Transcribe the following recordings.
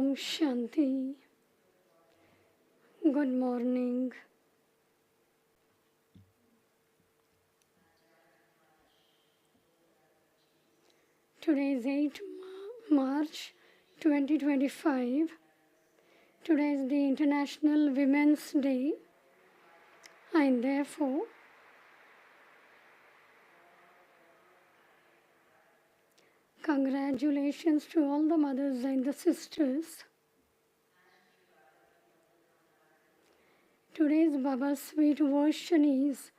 Om Shanti. Good morning. Today is 8 March 2025. Today is the International Women's Day, and therefore congratulations to all the mothers and the sisters. Today's Baba's sweet version is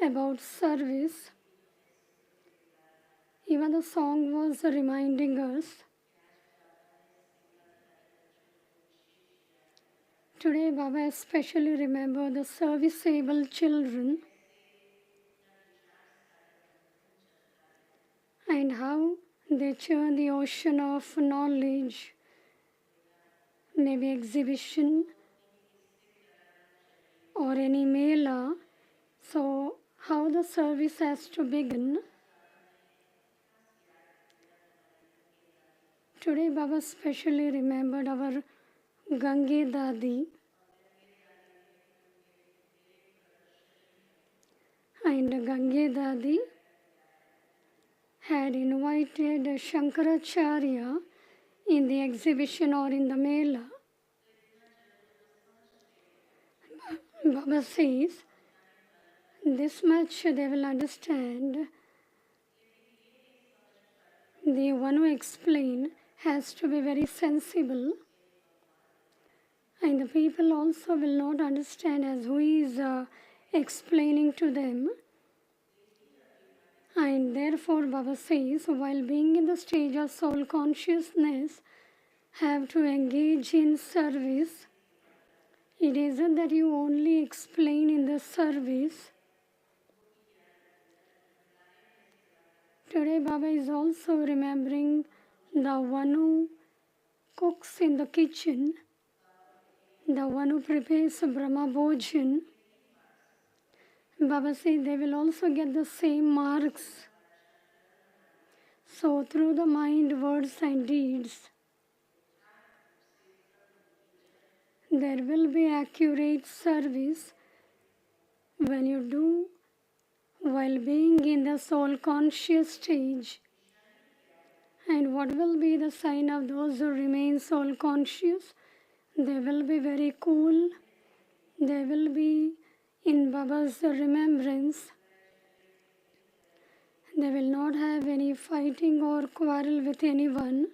about service. Even the song was reminding us. Today Baba especially remembered the serviceable children and how they churn the ocean of knowledge, maybe exhibition or any mela. So how the service has to begin. Today Baba specially remembered our Gange Dadi and Gange Dadi had invited Shankaracharya in the exhibition or in the mela. Baba says, this much they will understand. The one who explains has to be very sensible, and the people also will not understand as who is explaining to them. And therefore Baba says, while being in the stage of soul consciousness, have to engage in service. It isn't that you only explain in the service. Today Baba is also remembering the one who cooks in the kitchen, the one who prepares Brahma Bhojan. Baba says they will also get the same marks. So through the mind, words and deeds, there will be accurate service when you do while being in the soul conscious stage. And what will be the sign of those who remain soul conscious? They will be very cool. They will be in Baba's remembrance. They will not have any fighting or quarrel with anyone.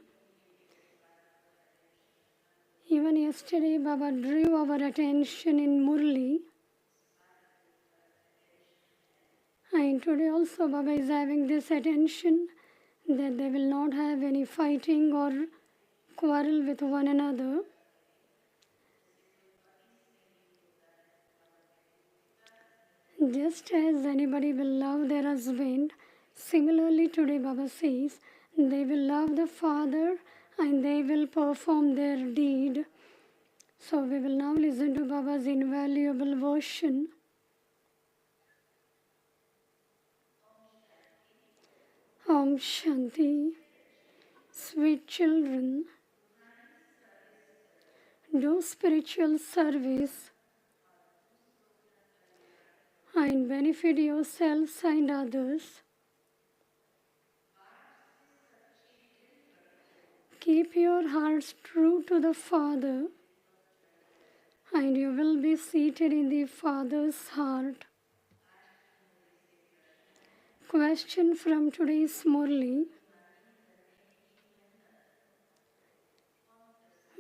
Even yesterday Baba drew our attention in Murli. And today also Baba is having this attention that they will not have any fighting or quarrel with one another. Just as anybody will love their husband, similarly today Baba says they will love the father and they will perform their deed. So we will now listen to Baba's invaluable version. Om Shanti. Sweet children, do spiritual service and benefit yourselves and others. Keep your hearts true to the Father, and you will be seated in the Father's heart. Question from today's Murli.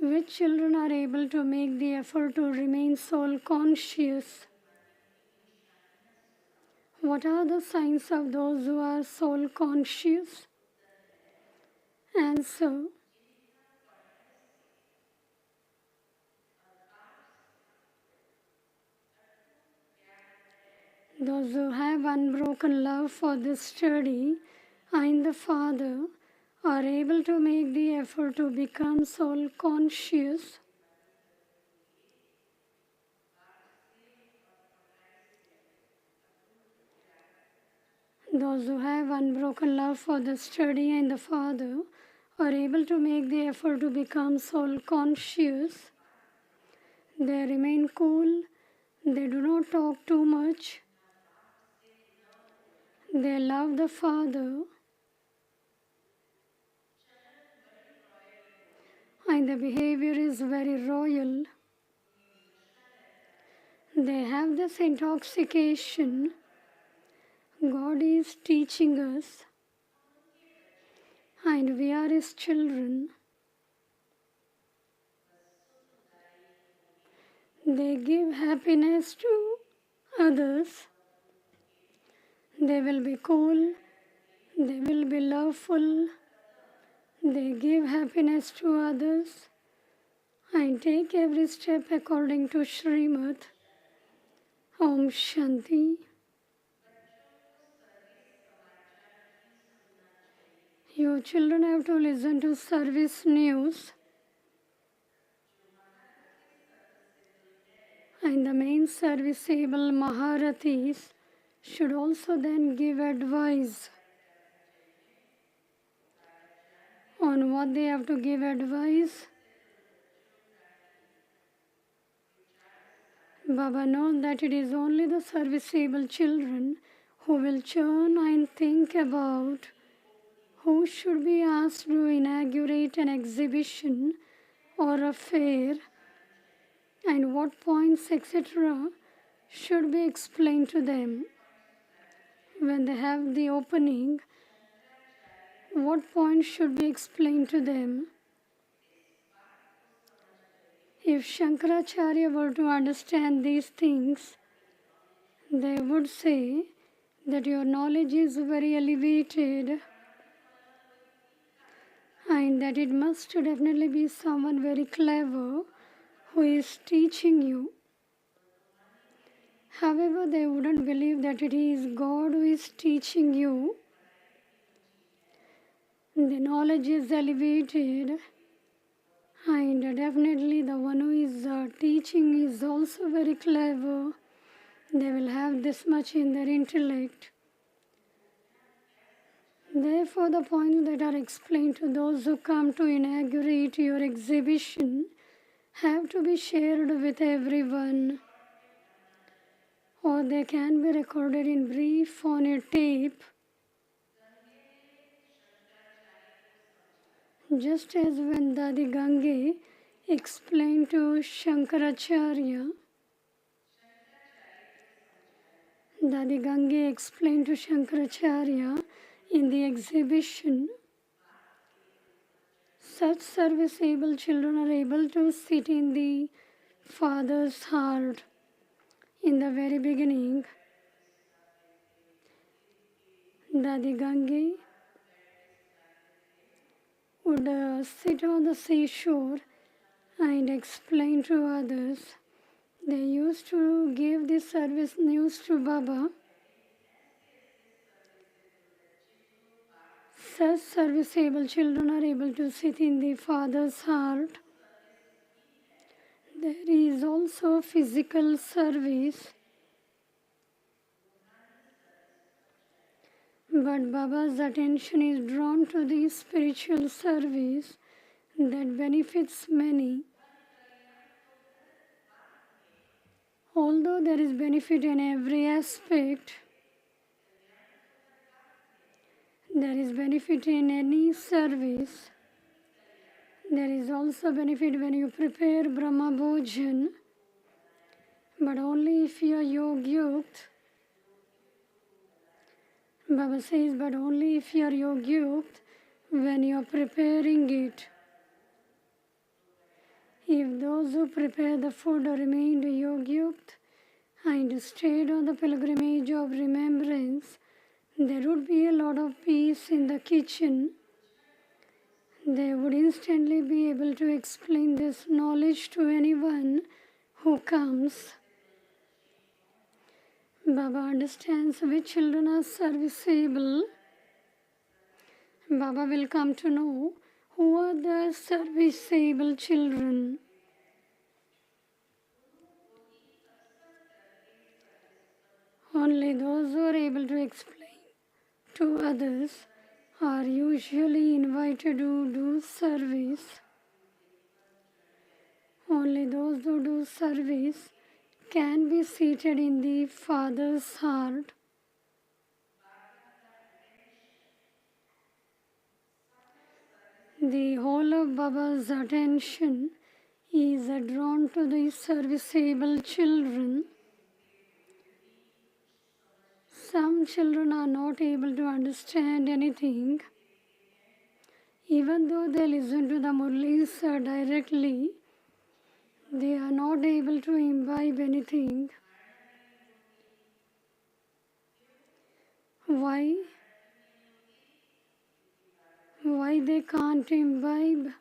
Which children are able to make the effort to remain soul conscious? What are the signs of those who are soul conscious? Answer. Those who have unbroken love for the study and the Father are able to make the effort to become soul conscious. Those who have unbroken love for the study and the Father are able to make the effort to become soul conscious. They remain cool, they do not talk too much, they love the Father, and the behavior is very royal. They have this intoxication. God is teaching us, and we are His children. They give happiness to others. They will be cool, they will be loveful, they give happiness to others, and take every step according to Srimad. Om Shanti. You children have to listen to service news, and the main serviceable Maharathis should also then give advice on what they have to give advice. Baba knows that it is only the serviceable children who will churn and think about who should be asked to inaugurate an exhibition or a fair, and what points, etc., should be explained to them. When they have the opening, what points should be explained to them? If Shankaracharya were to understand these things, they would say that your knowledge is very elevated and that it must definitely be someone very clever who is teaching you. However, they wouldn't believe that it is God who is teaching you. The knowledge is elevated, and definitely the one who is teaching is also very clever. They will have this much in their intellect. Therefore, the points that are explained to those who come to inaugurate your exhibition have to be shared with everyone, or they can be recorded in brief on a tape. Just as when Dadi Gange explained to Shankaracharya, Dadi Gange explained to Shankaracharya in the exhibition, such serviceable children are able to sit in the Father's heart. In the very beginning, Dadi Gange would sit on the seashore and explain to others. They used to give this service news to Baba. Such serviceable children are able to sit in the Father's heart. There is also physical service, but Baba's attention is drawn to the spiritual service that benefits many. Although there is benefit in every aspect, there is benefit in any service. There is also benefit when you prepare Brahma Bhojan, but only if you are Yogyukt. Baba says, but only if you are Yogyukt when you are preparing it. If those who prepare the food remained Yogyukt and stayed on the pilgrimage of remembrance, there would be a lot of peace in the kitchen. They would instantly be able to explain this knowledge to anyone who comes. Baba understands which children are serviceable. Baba will come to know who are the serviceable children. Only those who are able to explain to others are usually invited to do service. Only those who do service can be seated in the Father's heart. The whole of Baba's attention is drawn to the serviceable children. Some children are not able to understand anything. Even though they listen to the Murlis directly, they are not able to imbibe anything. Why? Why they can't imbibe?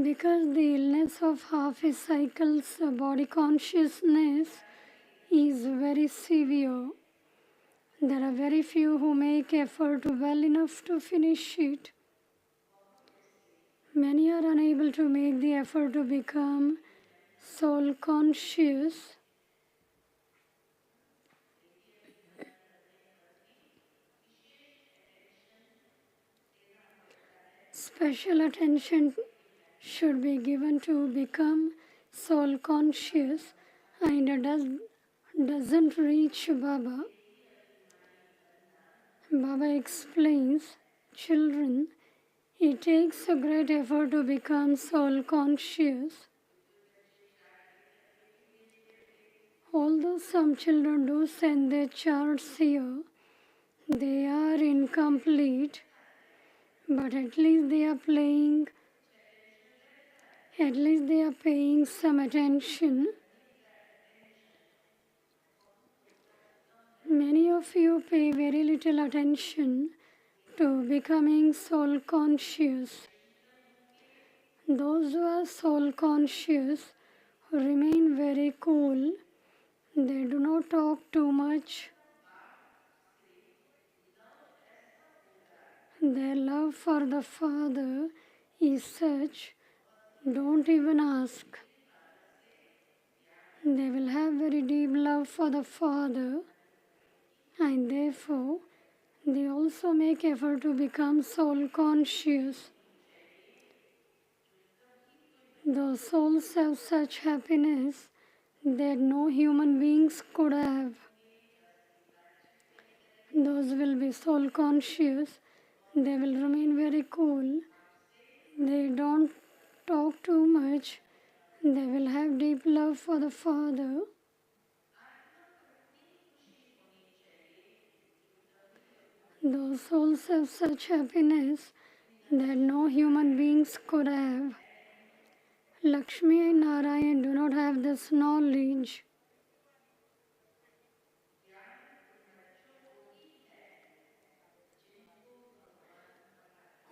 Because the illness of half a cycle's body consciousness is very severe. There are very few who make effort well enough to finish it. Many are unable to make the effort to become soul conscious. Special attention should be given to become soul conscious and doesn't reach Baba. Baba explains, children, it takes a great effort to become soul conscious. Although some children do send their charts here, they are incomplete, but at least they are paying some attention. Many of you pay very little attention to becoming soul conscious. Those who are soul conscious remain very cool. They do not talk too much. Their love for the Father is such, don't even ask. They will have very deep love for the Father, and therefore they also make effort to become soul conscious. Those souls have such happiness that no human beings could have. Those will be soul conscious. They will remain very cool. They don't talk too much. They will have deep love for the Father. Those souls have such happiness that no human beings could have. Lakshmi and Narayan do not have this knowledge.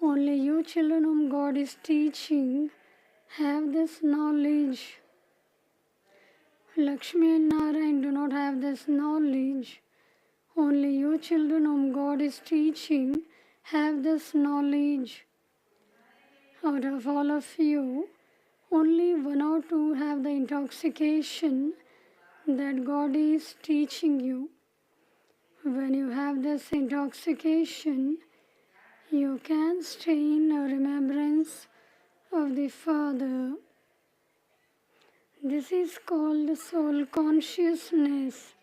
Only you children whom God is teaching have this knowledge. Lakshmi and Narayan do not have this knowledge. Only you children whom God is teaching have this knowledge. Out of all of you, only one or two have the intoxication that God is teaching you. When you have this intoxication, you can stay in a remembrance of the Father. This is called soul consciousness.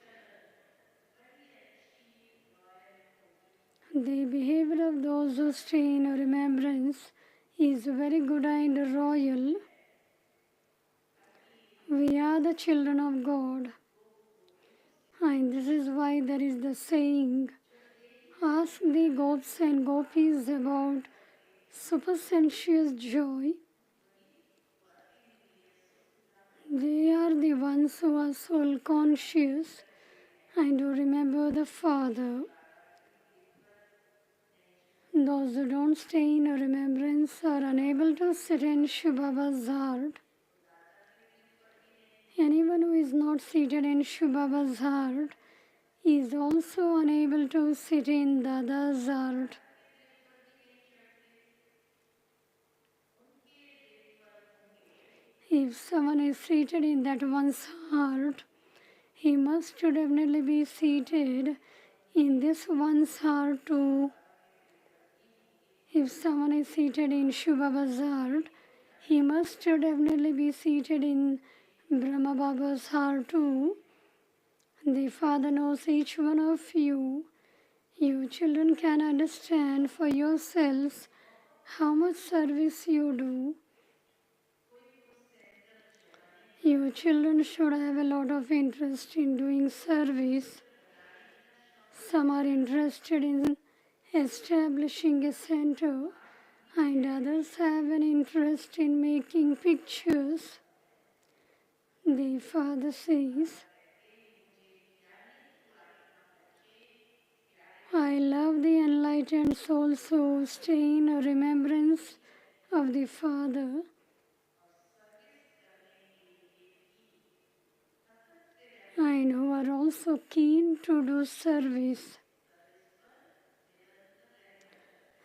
The behavior of those who stay in a remembrance is very good and royal. We are the children of God. And this is why there is the saying, ask the gopis and gopis about supersensuous joy. They are the ones who are soul conscious and who remember the Father. Those who don't stay in a remembrance are unable to sit in Shiv Baba's heart. Anyone who is not seated in Shiv Baba's heart is also unable to sit in Dada's heart. If someone is seated in that one's heart, he must definitely be seated in this one's heart too. If someone is seated in Shiva Baba's heart, he must definitely be seated in Brahma Baba's heart too. The Father knows each one of you. You children can understand for yourselves how much service you do. You children should have a lot of interest in doing service. Some are interested in establishing a center, and others have an interest in making pictures. The Father says, I love the enlightened souls who stay in a remembrance of the Father. And who are also keen to do service.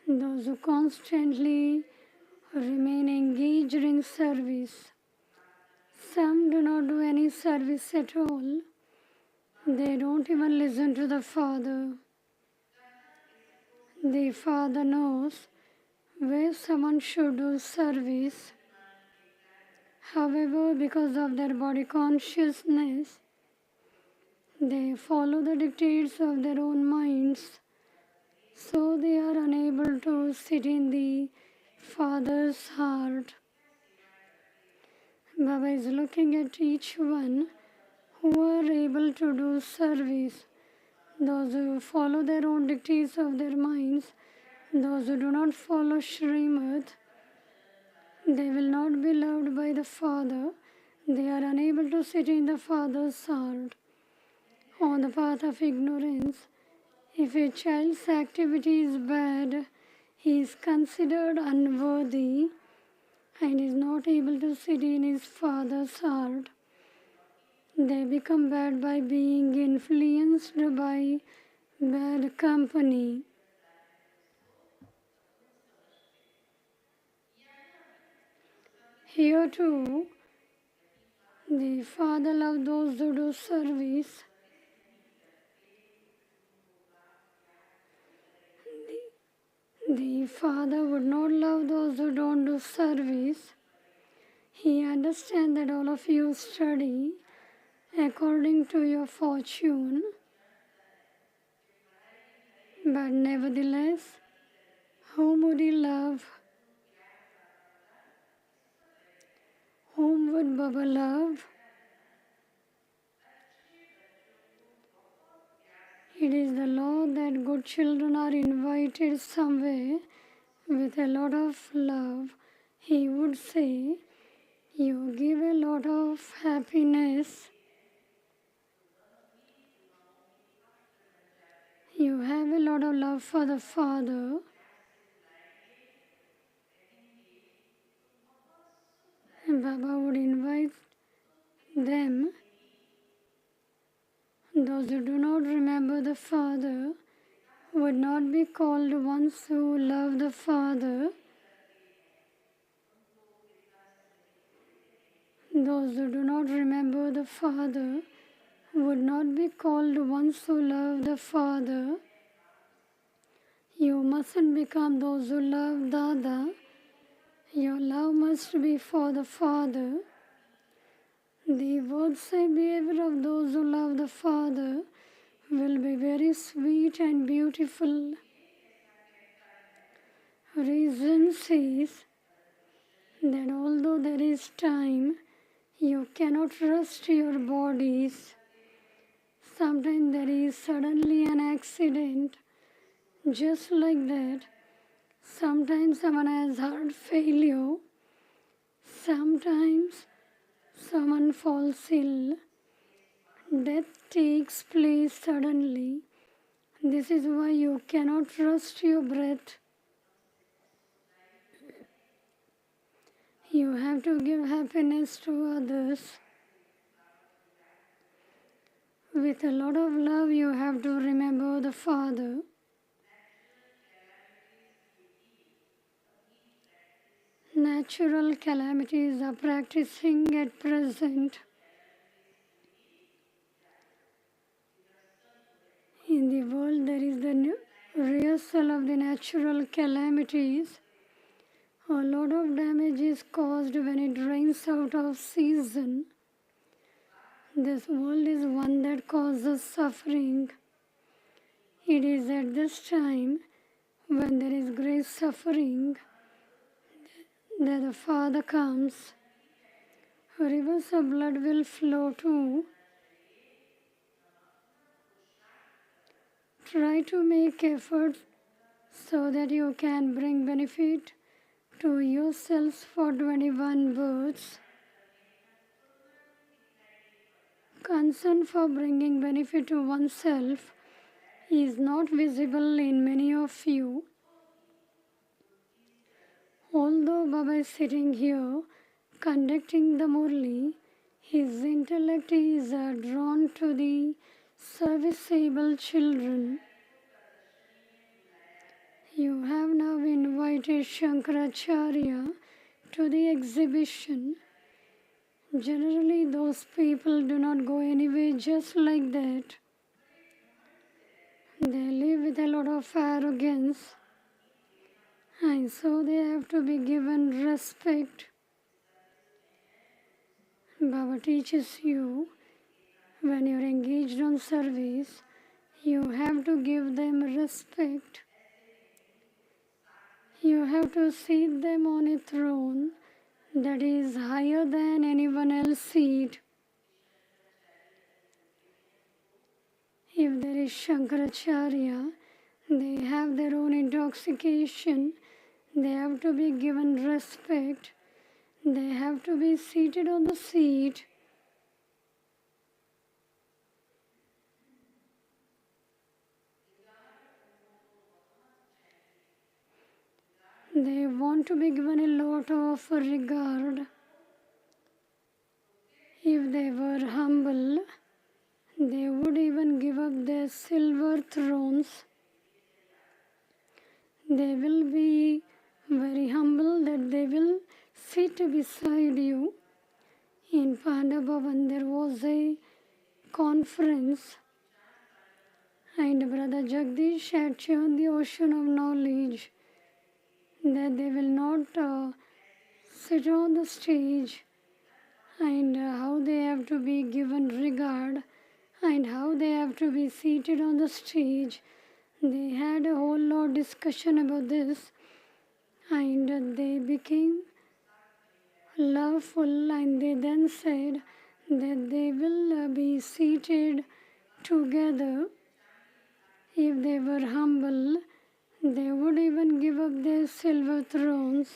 Those who constantly remain engaged in service. Some do not do any service at all. They don't even listen to the Father. The Father knows where someone should do service. However, because of their body consciousness, they follow the dictates of their own minds, so they are unable to sit in the Father's heart. Baba is looking at each one who are able to do service. Those who follow their own dictates of their minds, those who do not follow Srimad, they will not be loved by the Father. They are unable to sit in the Father's heart. On the path of ignorance, if a child's activity is bad, he is considered unworthy and is not able to sit in his Father's heart. They become bad by being influenced by bad company. Here too, the Father loves those who do service. The Father would not love those who don't do service. He understands that all of you study according to your fortune. But nevertheless, whom would he love? Whom would Baba love? It is the law that good children are invited somewhere with a lot of love. He would say, you give a lot of happiness. You have a lot of love for the Father. And Baba would invite them. Those who do not remember the Father would not be called ones who love the Father. Those who do not remember the Father would not be called ones who love the Father. You mustn't become those who love Dada. Your love must be for the Father. The words and behavior of those who love the Father will be very sweet and beautiful. Reason says that although there is time, you cannot trust your bodies. Sometimes there is suddenly an accident, just like that. Sometimes someone has heart failure. Sometimes someone falls ill. Death takes place suddenly. This is why you cannot trust your breath. You have to give happiness to others. With a lot of love, you have to remember the Father. Natural calamities are practicing at present. In the world there is the rehearsal of the natural calamities. A lot of damage is caused when it rains out of season. This world is one that causes suffering. It is at this time, when there is great suffering, that the Father comes. Rivers of blood will flow too. Try to make effort so that you can bring benefit to yourselves for 21 births. Concern for bringing benefit to oneself is not visible in many of you. Although Baba is sitting here conducting the Murli, his intellect is drawn to the serviceable children. You have now invited Shankaracharya to the exhibition. Generally, those people do not go anyway just like that. They live with a lot of arrogance, and so they have to be given respect. Baba teaches you, when you are engaged on service, you have to give them respect. You have to seat them on a throne that is higher than anyone else's seat. If there is Shankaracharya, they have their own intoxication. They have to be given respect. They have to be seated on the seat. They want to be given a lot of regard. If they were humble, they would even give up their silver thrones. They will be very humble that they will sit beside you. In Pandavavan there was a conference, and Brother Jagdish had shown the ocean of knowledge that they will not sit on the stage, and how they have to be given regard, and how they have to be seated on the stage. They had a whole lot discussion about this, and they became loveful, and they then said that they will be seated together. If they were humble, they would even give up their silver thrones.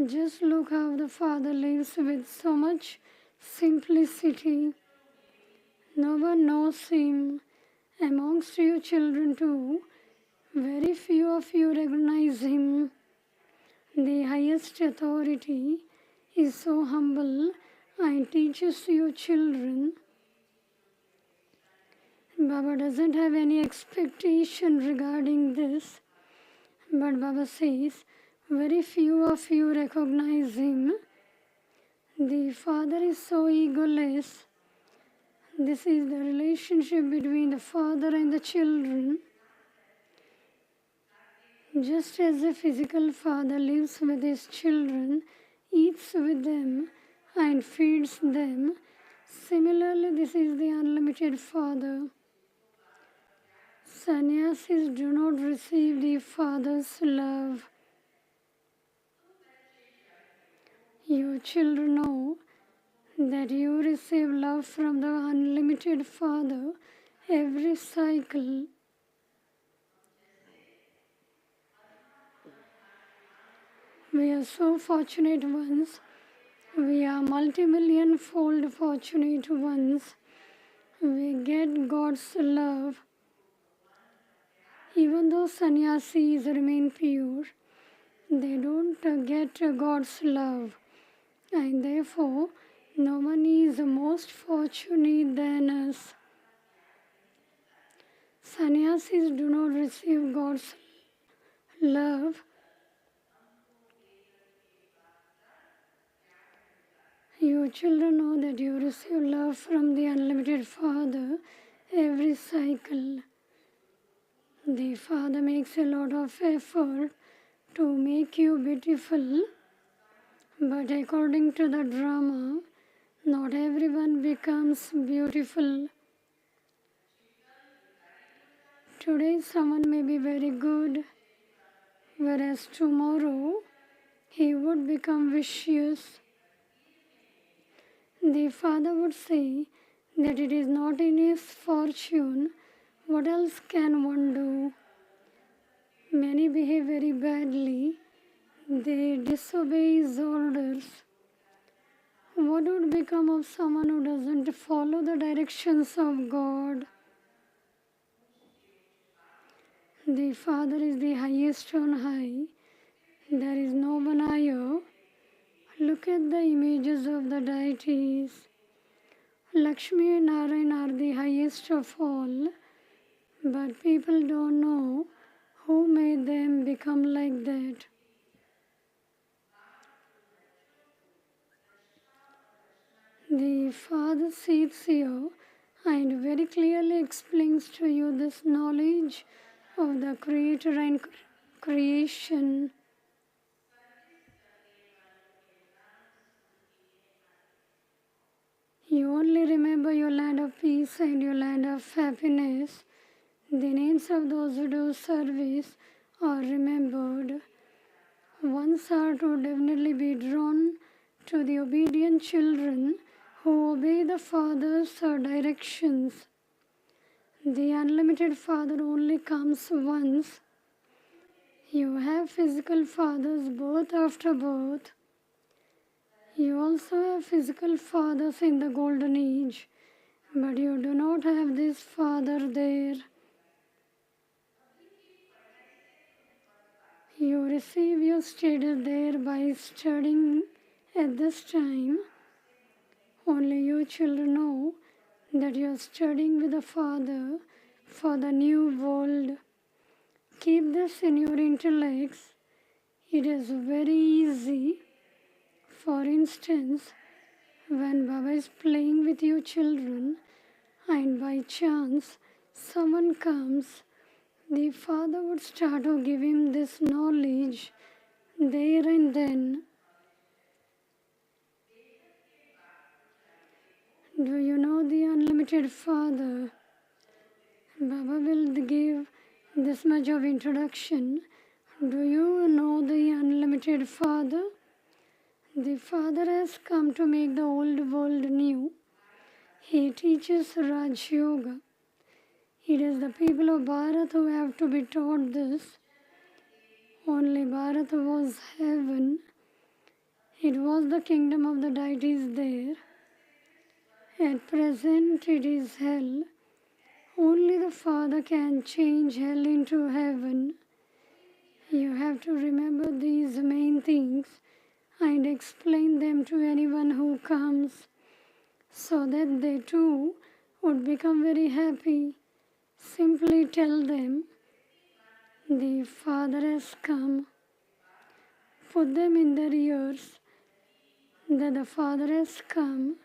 Just look how the Father lives with so much simplicity. No one knows him. Amongst you children too, very few of you recognize him. The highest authority is so humble and teaches you children. Baba doesn't have any expectation regarding this, but Baba says, very few of you recognize him. The Father is so egoless. This is the relationship between the Father and the children. Just as a physical father lives with his children, eats with them, and feeds them, similarly this is the unlimited Father. Sannyasis do not receive the Father's love. You children know that you receive love from the unlimited Father every cycle. We are so fortunate ones. We are multi-million-fold fortunate ones. We get God's love. Even though sannyasis remain pure, they don't get God's love. And therefore, no one is most fortunate than us. Sannyasis do not receive God's love. You children know that you receive love from the unlimited Father every cycle. The Father makes a lot of effort to make you beautiful, but according to the drama, not everyone becomes beautiful. Today someone may be very good, whereas tomorrow he would become vicious. The Father would say that it is not in his fortune, what else can one do? Many behave very badly, they disobey his orders. What would become of someone who doesn't follow the directions of God? The Father is the highest on high. There is no one higher. Look at the images of the deities. Lakshmi and Narayana are the highest of all, but people don't know who made them become like that. The Father sits here and very clearly explains to you this knowledge of the Creator and creation. You only remember your land of peace and your land of happiness. The names of those who do service are remembered. One's heart would definitely be drawn to the obedient children who obey the Father's directions. The unlimited Father only comes once. You have physical fathers birth after birth. You also have physical fathers in the golden age, but you do not have this Father there. You receive your status there by studying at this time. Only you children know that you are studying with the Father for the new world. Keep this in your intellects. It is very easy. For instance, when Baba is playing with you children and by chance someone comes, the Father would start to give him this knowledge there and then. Do you know the unlimited Father? Baba will give this much of introduction. Do you know the unlimited Father? The Father has come to make the old world new. He teaches Raj Yoga. It is the people of Bharat who have to be taught this. Only Bharat was heaven. It was the kingdom of the deities there. At present it is hell. Only the Father can change hell into heaven. You have to remember these main things and explain them to anyone who comes, so that they too would become very happy. Simply tell them, the Father has come. Put them in their ears that the Father has come.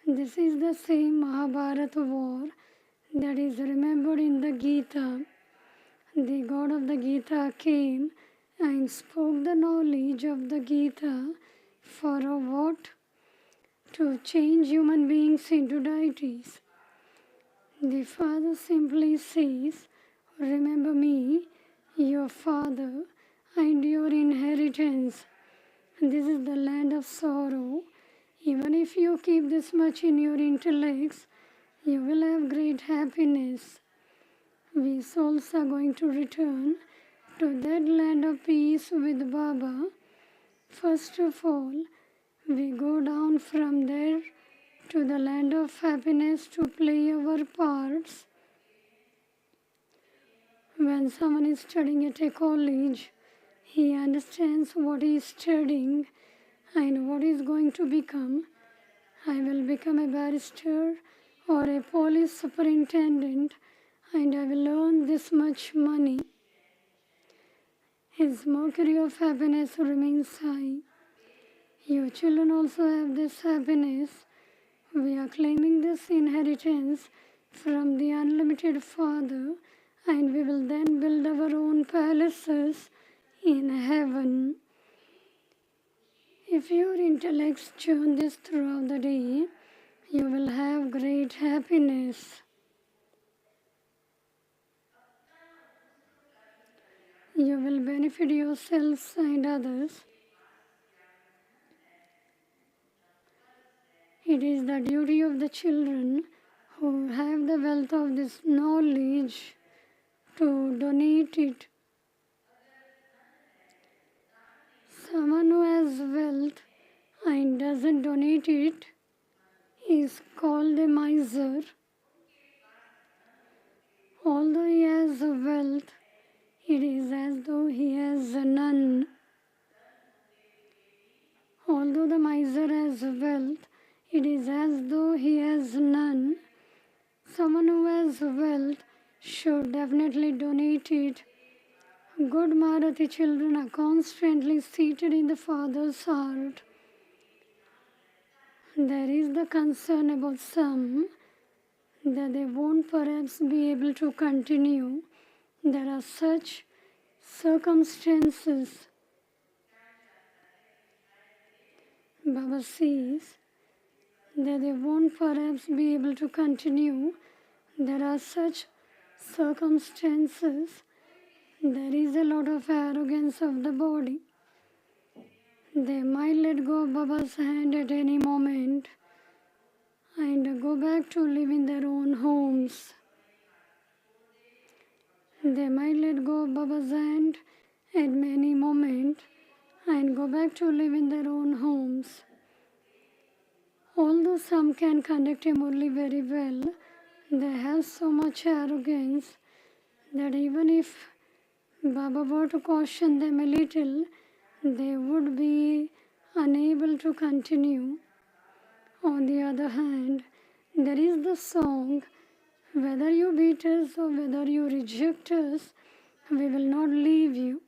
This is the same Mahabharata war that is remembered in the Gita. The God of the Gita came and spoke the knowledge of the Gita for what? To change human beings into deities. The Father simply says, remember me, your Father, and your inheritance. This is the land of sorrow. Even if you keep this much in your intellects, you will have great happiness. We souls are going to return to that land of peace with Baba. First of all, we go down from there to the land of happiness to play our parts. When someone is studying at a college, he understands what he is studying and what he is going to become. I will become a barrister or a police superintendent, and I will earn this much money. His mercury of happiness remains high. You children also have this happiness. We are claiming this inheritance from the unlimited Father, and we will then build our own palaces in heaven. If your intellects churn this throughout the day, you will have great happiness. You will benefit yourselves and others. It is the duty of the children who have the wealth of this knowledge to donate it. Someone who has wealth and doesn't donate it is called a miser. Although he has wealth, it is as though he has none. Although the miser has wealth, it is as though he has none. Someone who has wealth should definitely donate it. Good Marathi children are constantly seated in the Father's heart. There is the concern about some that they won't perhaps be able to continue. There are such circumstances. Baba says that they won't perhaps be able to continue. There are such circumstances. There is a lot of arrogance of the body. They might let go of Baba's hand at any moment and go back to live in their own homes. They might let go of Baba's hand at any moment and go back to live in their own homes. Although some can conduct a Murli very well, they have so much arrogance that even if Baba were to caution them a little, they would be unable to continue. On the other hand, there is the song, whether you beat us or whether you reject us, we will not leave you.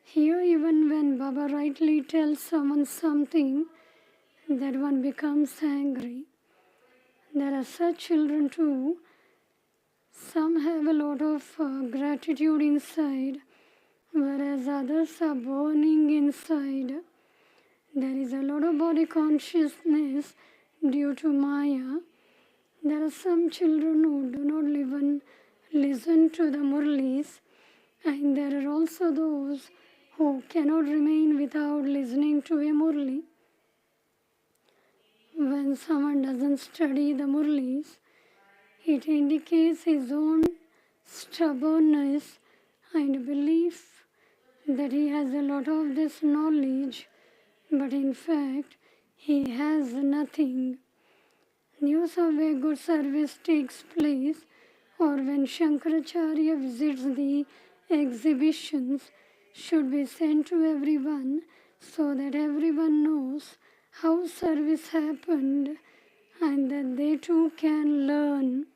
Here, even when Baba rightly tells someone something, that one becomes angry. There are such children too. Some have a lot of gratitude inside, whereas others are burning inside. There is a lot of body consciousness due to Maya. There are some children who do not even listen to the Murlis, and there are also those who cannot remain without listening to a Murli. When someone doesn't study the Murlis, it indicates his own stubbornness and belief that he has a lot of this knowledge, but in fact, he has nothing. News of a good service takes place, or when Shankaracharya visits the exhibitions, should be sent to everyone so that everyone knows how service happened and that they too can learn.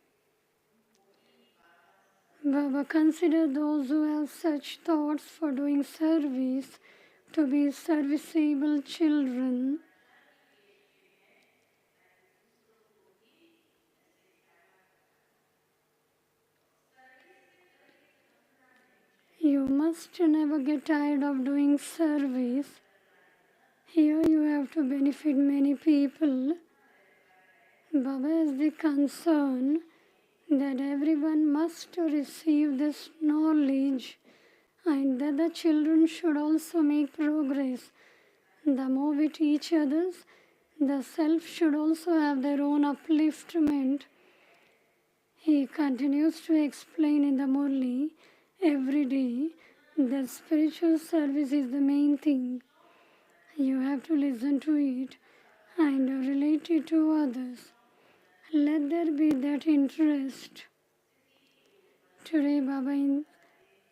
Baba considered those who have such thoughts for doing service to be serviceable children. You must never get tired of doing service. Here you have to benefit many people. Baba has the concern that everyone must receive this knowledge and that the children should also make progress. The more we teach others, the self should also have their own upliftment. He continues to explain in the Murli every day that spiritual service is the main thing. You have to listen to it and relate it to others. Let there be that interest. Today Baba is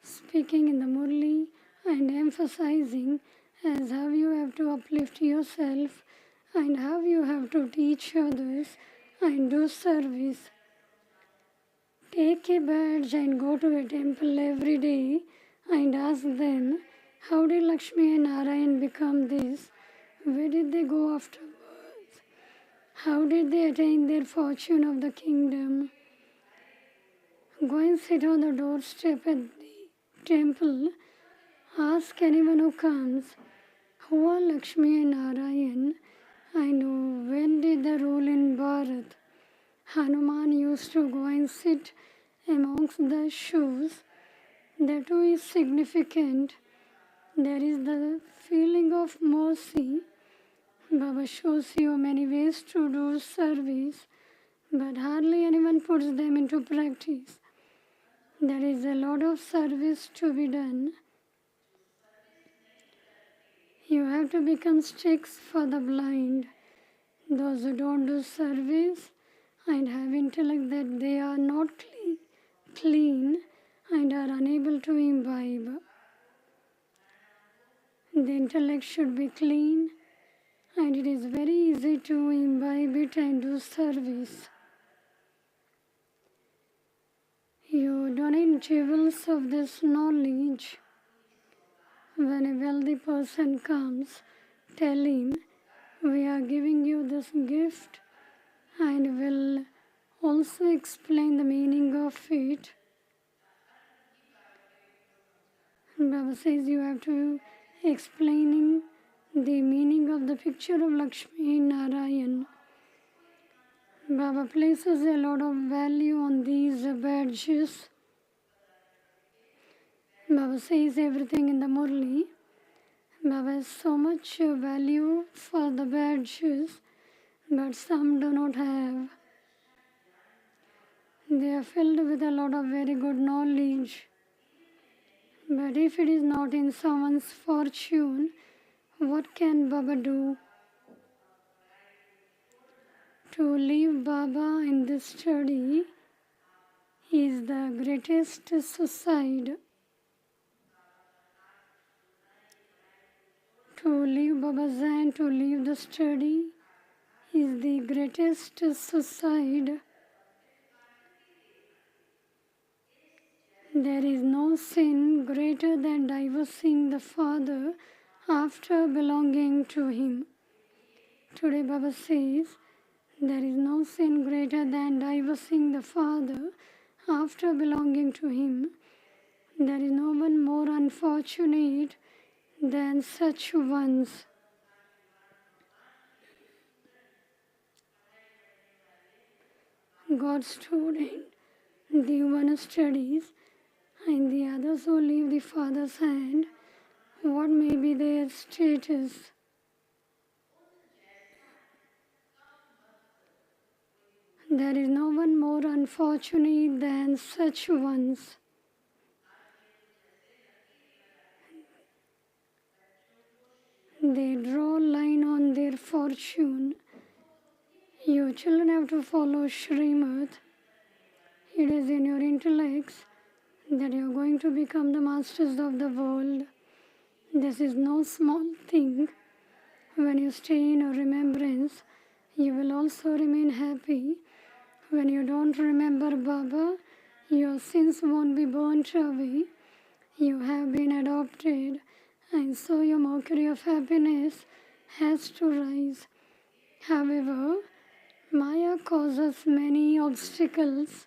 speaking in the Murli and emphasizing as how you have to uplift yourself and how you have to teach others and do service. Take a badge and go to a temple every day and ask them, how did Lakshmi and Narayan become this? Where did they go afterwards? How did they attain their fortune of the kingdom? Go and sit on the doorstep at the temple. Ask anyone who comes, who are Lakshmi and Narayan, and when did they rule in Bharat? Hanuman used to go and sit amongst the shoes. That too is significant. There is the feeling of mercy. Baba shows you many ways to do service, but hardly anyone puts them into practice. There is a lot of service to be done. You have to become sticks for the blind. Those who don't do service and have intellect that they are not clean and are unable to imbibe. The intellect should be clean, and it is very easy to imbibe it and do service. You donate jewels of this knowledge. When a wealthy person comes, tell him, we are giving you this gift and will also explain the meaning of it. Baba says you have to explaining the meaning of the picture of Lakshmi Narayan. Baba places a lot of value on these badges. Baba says everything in the Murli. Baba has so much value for the badges, but some do not have. They are filled with a lot of very good knowledge. But if it is not in someone's fortune, what can Baba do? To leave Baba in this study is the greatest suicide. To leave Baba's hand, to leave the study is the greatest suicide. There is no sin greater than divorcing the Father after belonging to Him. Today Baba says, there is no sin greater than divorcing the Father after belonging to Him. There is no one more unfortunate than such ones. God's student, the one who studies, and the others who leave the Father's hand, what may be their status? There is no one more unfortunate than such ones. They draw a line on their fortune. You children have to follow Srimad. It is in your intellects that you are going to become the masters of the world. This is no small thing. When you stay in a remembrance, you will also remain happy. When you don't remember Baba, your sins won't be burnt away. You have been adopted, and so your mercury of happiness has to rise. However, Maya causes many obstacles.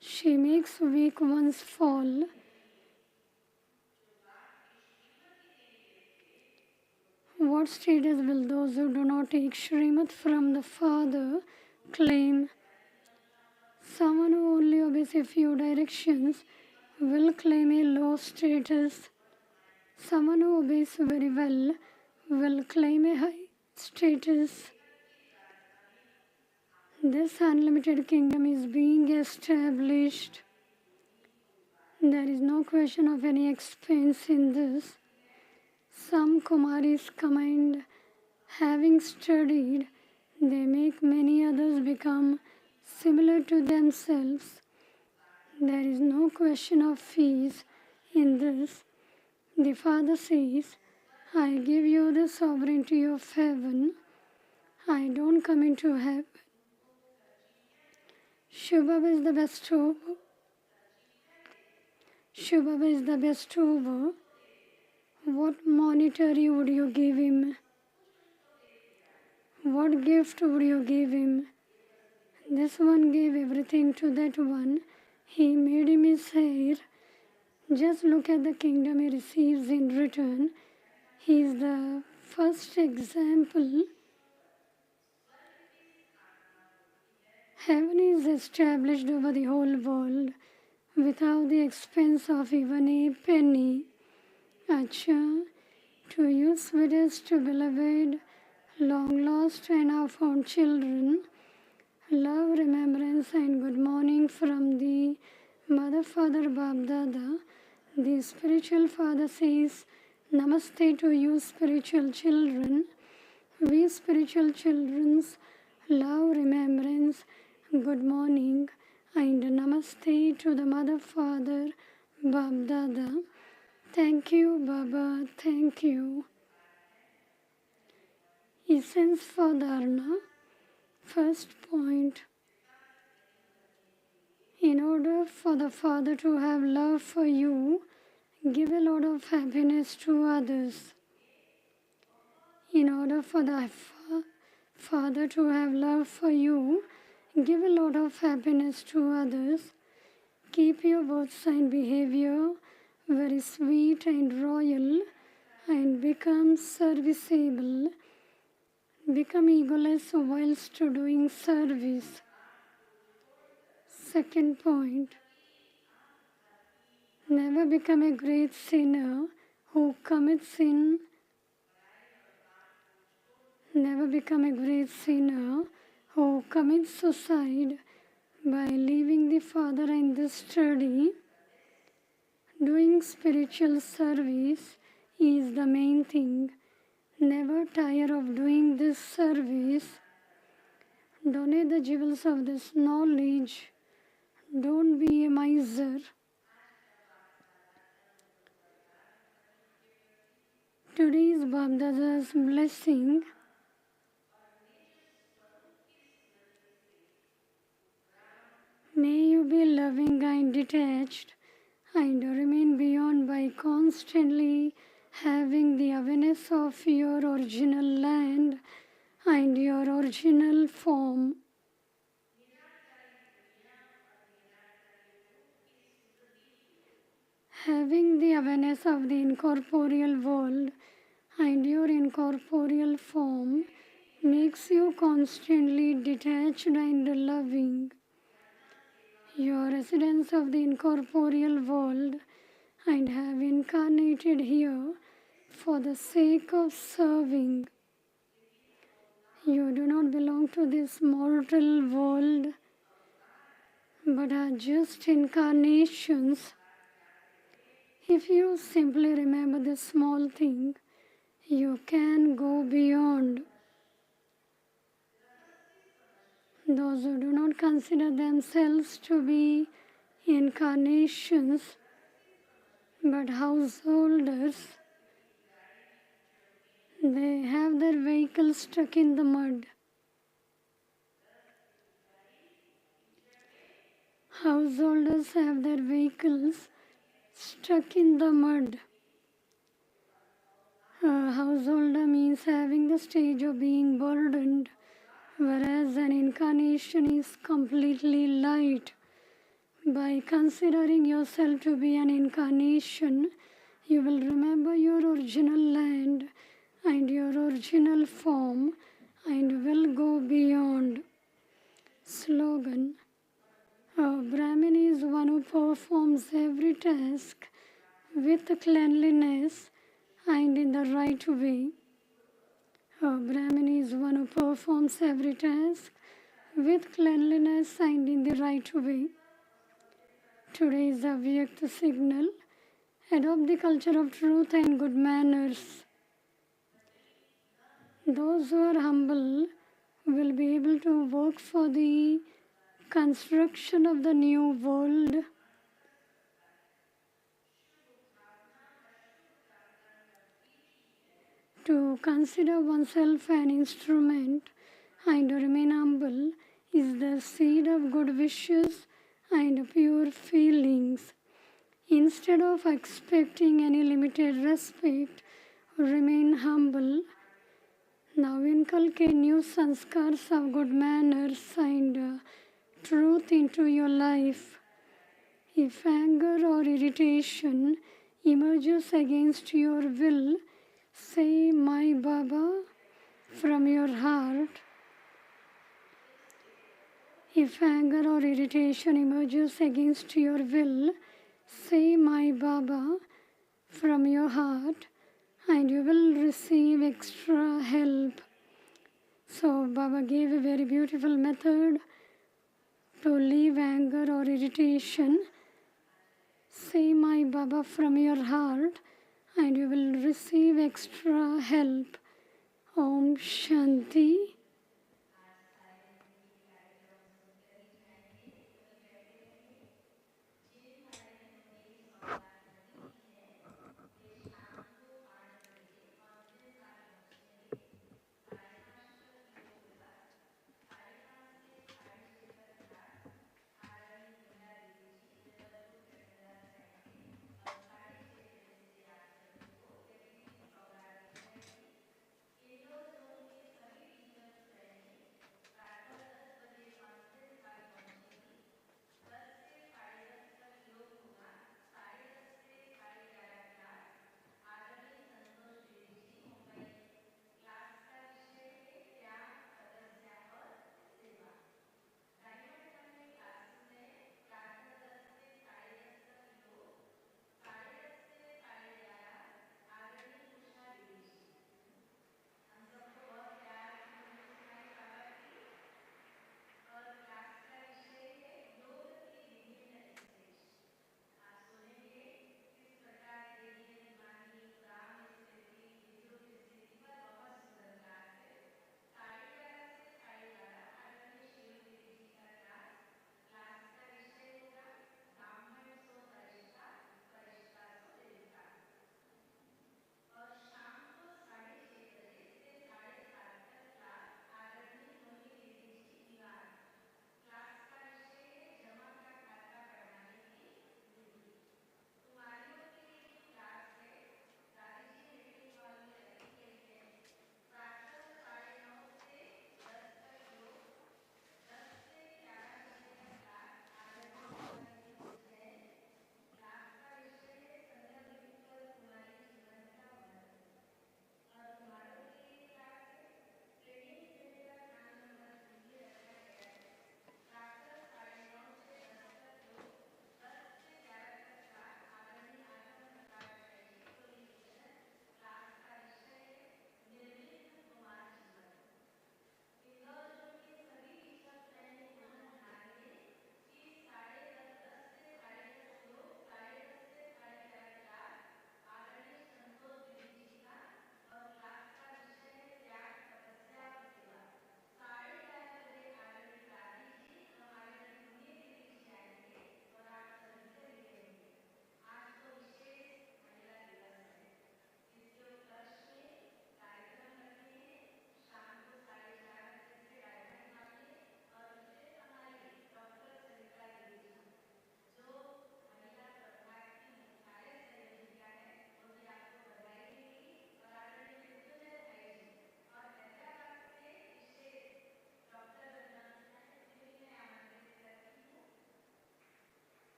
She makes weak ones fall. What status will those who do not take Srimad from the Father claim? Someone who only obeys a few directions will claim a low status. Someone who obeys very well will claim a high status. This unlimited kingdom is being established. There is no question of any expense in this. Some Kumaris come and having studied, they make many others become similar to themselves. There is no question of fees in this. The Father says, I give you the sovereignty of heaven. I don't come into heaven. Shubhava is the best over. Shubhava is the best over. What monetary would you give him? what gift would you give him? This one gave everything to that one. He made him his heir. Just look at the kingdom he receives in return. He is the first example. Heaven is established over the whole world without the expense of even a penny. Acha, to you sweetest beloved, long lost and now found children, love, remembrance and good morning from the Mother, Father, Bab, Dada. The spiritual father says, Namaste to you spiritual children. We spiritual children's love, remembrance, good morning and Namaste to the Mother, Father, Bab, Dada. Thank you, Baba, thank you. Essence for Dharana. First point. In order for the Father to have love for you, give a lot of happiness to others. In order for the Father to have love for you, give a lot of happiness to others. Keep your words and behavior very sweet and royal and become serviceable. Become egoless whilst doing service. Second point. Never become a great sinner who commits sin. Never become a great sinner who commits suicide by leaving the Father and the study. Doing spiritual service is the main thing. Never tire of doing this service. Donate the jewels of this knowledge. Don't be a miser. Today's Babdada's blessing. May you be loving and detached and remain beyond by constantly having the awareness of your original land and your original form. Having the awareness of the incorporeal world and your incorporeal form makes you constantly detached and loving. You are residents of the incorporeal world and have incarnated here for the sake of serving. You do not belong to this mortal world, but are just incarnations. If you simply remember this small thing, you can go beyond. Those who do not consider themselves to be incarnations, but householders, they have their vehicles stuck in the mud. Householders have their vehicles stuck in the mud. A householder means having the stage of being burdened, whereas an incarnation is completely light. By considering yourself to be an incarnation, you will remember your original land and your original form and will go beyond. Slogan. A Brahmin is one who performs every task with cleanliness and in the right way. A Brahmin is one who performs every task with cleanliness and in the right way. Today is a Vyakta signal. Adopt the culture of truth and good manners. Those who are humble will be able to work for the construction of the new world. To consider oneself an instrument and remain humble is the seed of good wishes and pure feelings. Instead of expecting any limited respect, remain humble. Now inculcate new sanskars of good manners and truth into your life. If anger or irritation emerges against your will, say my Baba from your heart. If anger or irritation emerges against your will, say my Baba from your heart and you will receive extra help. So Baba gave a very beautiful method to leave anger or irritation. Say my Baba from your heart and you will receive extra help. Om Shanti.